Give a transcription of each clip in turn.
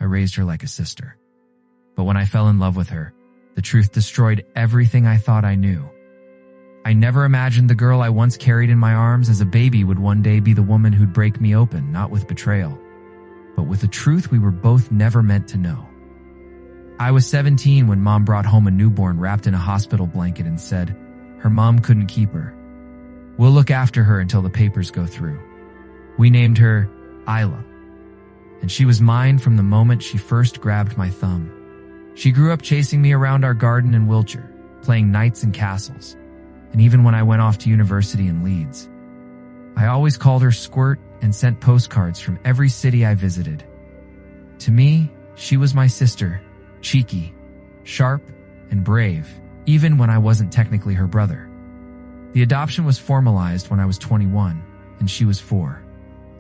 raised her like a sister. But when I fell in love with her, the truth destroyed everything I thought I knew. I never imagined the girl I once carried in my arms as a baby would one day be the woman who'd break me open, not with betrayal, but with a truth we were both never meant to know. I was 17 when Mom brought home a newborn wrapped in a hospital blanket and said her mom couldn't keep her. We'll look after her until the papers go through. We named her Isla, and she was mine from the moment she first grabbed my thumb. She grew up chasing me around our garden in Wiltshire, playing knights and castles, and even when I went off to university in Leeds. I always called her Squirt and sent postcards from every city I visited. To me, she was my sister, cheeky, sharp, and brave, even when I wasn't technically her brother. The adoption was formalized when I was 21, and she was 4.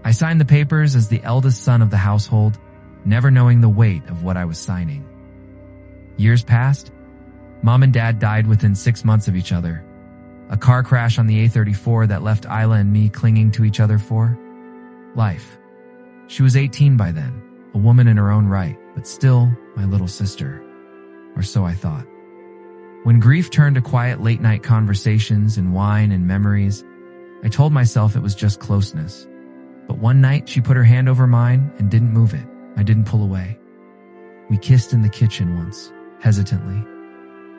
I signed the papers as the eldest son of the household, never knowing the weight of what I was signing. Years passed. Mom and Dad died within 6 months of each other. A car crash on the A34 that left Isla and me clinging to each other for life. She was 18 by then, a woman in her own right, but still my little sister. Or so I thought. When grief turned to quiet late-night conversations and wine and memories, I told myself it was just closeness. But one night she put her hand over mine and didn't move it. I didn't pull away. We kissed in the kitchen once, hesitantly.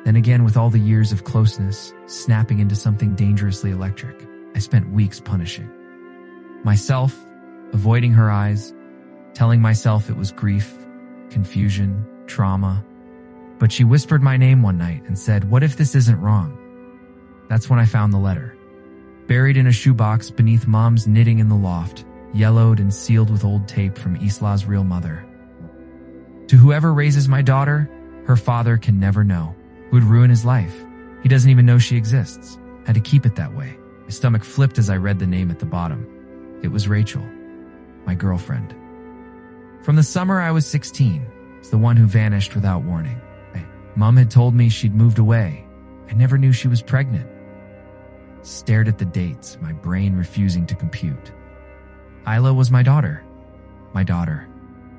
Then again with all the years of closeness, snapping into something dangerously electric. I spent weeks punishing myself, avoiding her eyes, telling myself it was grief, confusion, trauma. But she whispered my name one night and said, "What if this isn't wrong?" That's when I found the letter. Buried in a shoebox beneath Mom's knitting in the loft, yellowed and sealed with old tape from Isla's real mother. To whoever raises my daughter, her father can never know. It would ruin his life. He doesn't even know she exists. Had to keep it that way. My stomach flipped as I read the name at the bottom. It was Rachel, my girlfriend. From the summer I was 16, it's the one who vanished without warning. Mom had told me she'd moved away. I never knew she was pregnant. Stared at the dates, my brain refusing to compute. Isla was my daughter. My daughter.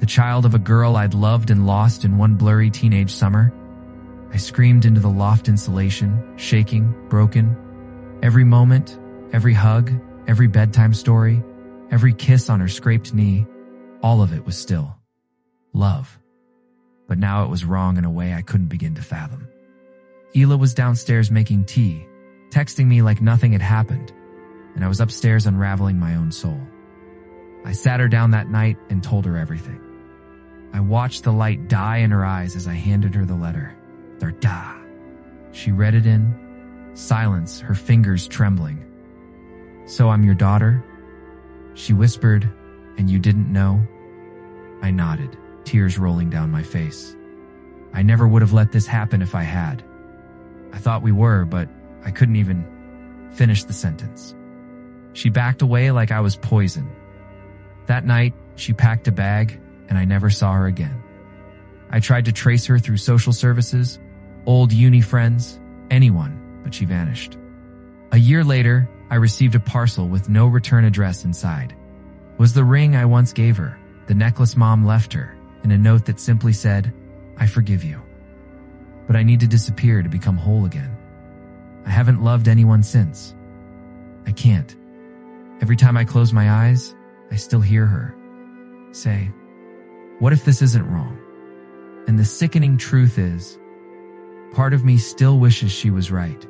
The child of a girl I'd loved and lost in one blurry teenage summer. I screamed into the loft insulation, shaking, broken. Every moment, every hug, every bedtime story, every kiss on her scraped knee, all of it was still love. But now it was wrong in a way I couldn't begin to fathom. Isla was downstairs making tea, texting me like nothing had happened, and I was upstairs unraveling my own soul. I sat her down that night and told her everything. I watched the light die in her eyes as I handed her the letter. Da. She read it in silence, her fingers trembling. "So I'm your daughter?" She whispered, "And you didn't know?" I nodded, tears rolling down my face. I never would have let this happen if I had. I thought we were, but I couldn't even finish the sentence. She backed away like I was poison. That night, she packed a bag, and I never saw her again. I tried to trace her through social services, old uni friends, anyone, but she vanished. A year later, I received a parcel with no return address inside. It was the ring I once gave her, the necklace Mom left her, and a note that simply said, "I forgive you. But I need to disappear to become whole again." I haven't loved anyone since. I can't. Every time I close my eyes, I still hear her say, "What if this isn't wrong?" And the sickening truth is, part of me still wishes she was right.